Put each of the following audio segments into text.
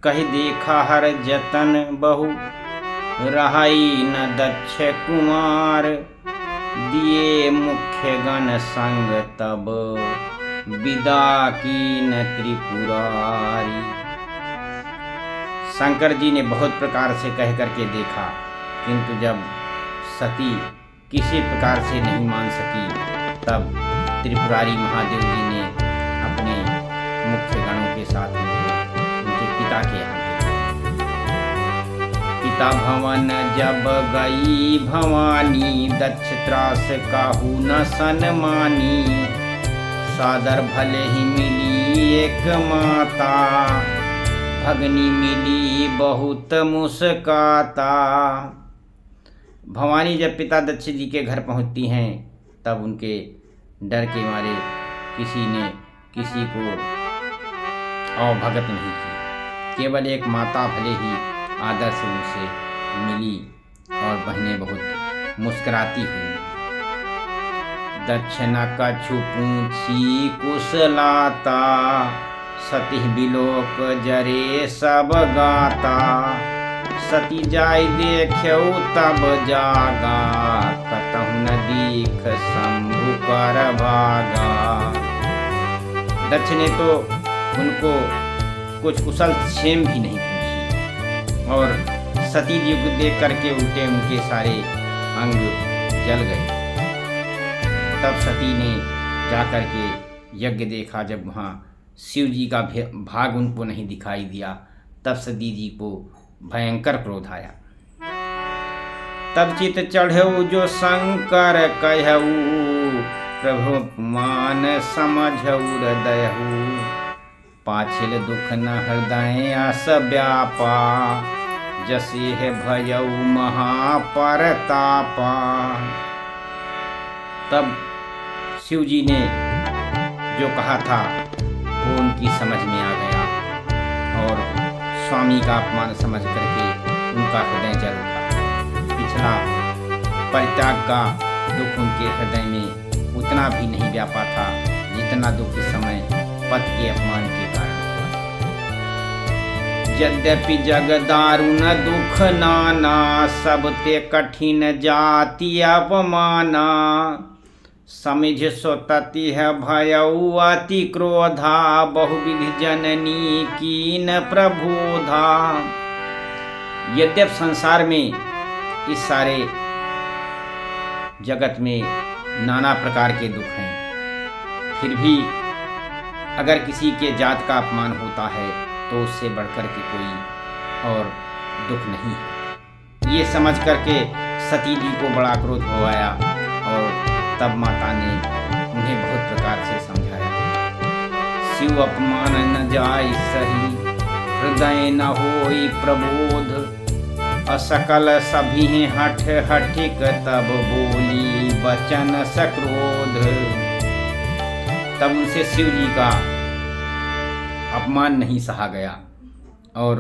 कहि देखा हर जतन बहु, रहाई न दक्ष कुमार। दिए मुख्य गण संग तब, विदा कीन त्रिपुरारी। शंकर जी ने बहुत प्रकार से कह करके देखा, किंतु जब सती किसी प्रकार से नहीं मान सकी, तब त्रिपुरारी महादेव जी ने अपने मुख्य गणों के साथ उनके पिता के यहाँ भेजा। पिता भवन जब गई भवानी, दक्ष त्रास काहू न सनमानी। सादर भले ही मिली एक माता, भगनी मिली बहुत मुस्काता। भवानी जब पिता दक्ष जी के घर पहुंचती हैं, तब उनके डर के मारे किसी ने किसी को अवभगत नहीं की। केवल एक माता भले ही आदर से उनसे मिली और बहनें बहुत मुस्कुराती हुई। दक्षिणा कछु पूछी कुशलाता, सती बिलोक जरे सब गाता। सती जाय देखऊ तब जागा, कतहु न दीख शंभु कर भागा। दक्ष ने तो उनको कुछ कुशल क्षेम भी नहीं पूछी, और सती जी को देख करके उल्टे उनके सारे अंग जल गए। तब सती ने जाकर के यज्ञ देखा। जब वहाँ शिव जी का भाग उनको नहीं दिखाई दिया, तब सती जी को भयंकर क्रोध आया। तब चित चढ़ऊ जो शंकर कहऊ, प्रभु मान समझऊ हृदयऊ। पाछिल दुख न हृदय आस व्यापा, जसे है भयऊ महापरतापा। तब शिव जी ने जो कहा था वो उनकी समझ में आ गया, और स्वामी का अपमान समझ करके उनका हृदय जल उठा। पिछला परित्याग का दुख उनके हृदय में उतना भी नहीं व्यापा था, जितना दुख इस समय पति के अपमान के कारण हुआ। यद्यपि जग दारुण दुख नाना, सबते कठिन जाति अपमाना। समिझ सोतति है भयऊ अति क्रोधा, बहुविधि जननी कीन प्रबोधा। यद्यप संसार में इस सारे जगत में नाना प्रकार के दुख हैं, फिर भी अगर किसी के जात का अपमान होता है तो उससे बढ़कर के कोई और दुख नहीं है। ये समझ करके सती जी को बड़ा क्रोध हो आया, और तब माता ने उन्हें बहुत प्रकार से समझाया। शिव अपमान न जाय सही, हृदय न होई प्रबोध। असकल सभी हठ हठिक, तब बोली वचन सक्रोध। तब उनसे शिव जी का अपमान नहीं सहा गया, और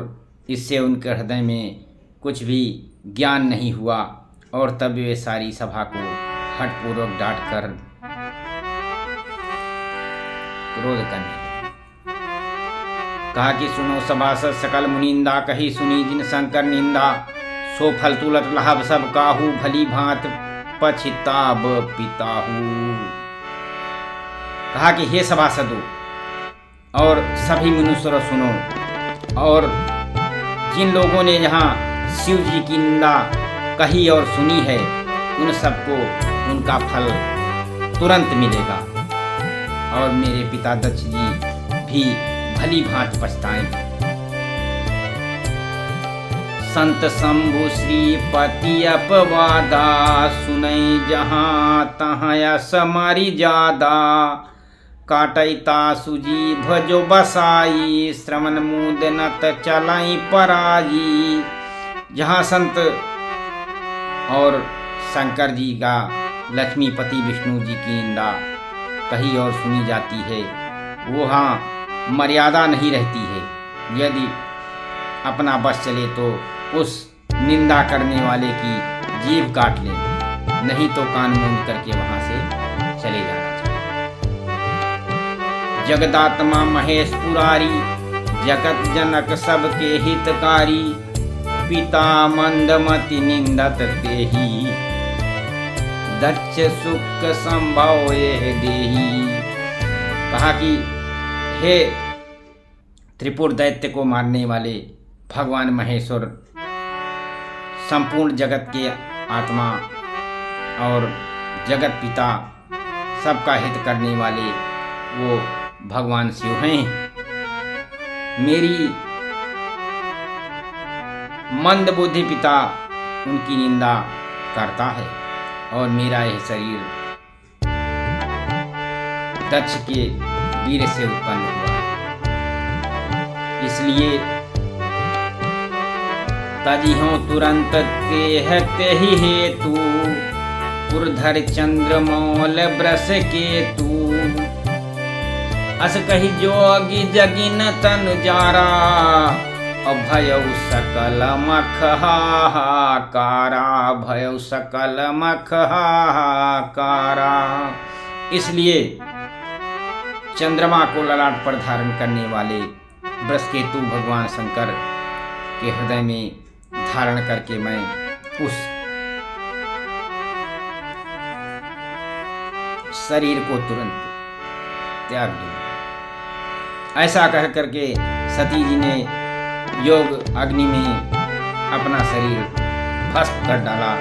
इससे उनके हृदय में कुछ भी ज्ञान नहीं हुआ, और तब वे सारी सभा को हठपूर्वक डांट कर क्रोध करने लगे। कहा कि सुनो सभासद सकल मुनिंदा, कही सुनी जिन शंकर निंदा। सो फल तुलत लाभ सब काहू, भली भांत पछिताब पिताहू। कहा कि हे सभासदों और सभी मनुष्य सुनो, और जिन लोगों ने यहाँ शिव जी की निंदा कही और सुनी है, उन सबको उनका फल तुरंत मिलेगा, और मेरे पिता दक्ष जी भी भली भांति पछताएंगे। संत शंभु श्रीपति अपवादा, सुनई जहाँ तहाँ यस मारी जादा। काटैता सुजी भजो बसाई, श्रवण मुद नत चलाई पराई। जहाँ संत और शंकर जी का लक्ष्मीपति विष्णु जी की निंदा कही और सुनी जाती है, वहाँ मर्यादा नहीं रहती है। यदि अपना बस चले तो उस निंदा करने वाले की जीभ काट ले, नहीं तो कान मूंद करके वहाँ से चले जाना चाहिए। जगदात्मा महेश पुरारी, जगत जनक सबके हितकारी, पिता मंदमति निंदत तेहि, दक्ष सुख संभव ये देही। कहा कि हे त्रिपुर दैत्य को मारने वाले भगवान महेश्वर, संपूर्ण जगत के आत्मा और जगत पिता, सबका हित करने वाले वो भगवान शिव हैं। मेरी मंद बुद्धि पिता उनकी निंदा करता है और मेरा यह शरीर दक्ष के वीर से उत्पन्न हुआ है। इसलिए तजी हो तुरंत ते ही हेतु, पुरधर चंद्रमौल ब्रस केतु, अस कही जोगी जगिन तन जारा, भयउ सकल मख हाहाकारा, भयउ सकल मख हाहाकारा। इसलिए चंद्रमा को ललाट पर धारण करने वाले बृहस्पति भगवान शंकर के हृदय में धारण करके मैं उस शरीर को तुरंत त्याग दूंगा। ऐसा कह करके सती जी ने योग अग्नि में अपना शरीर भस्म कर डाला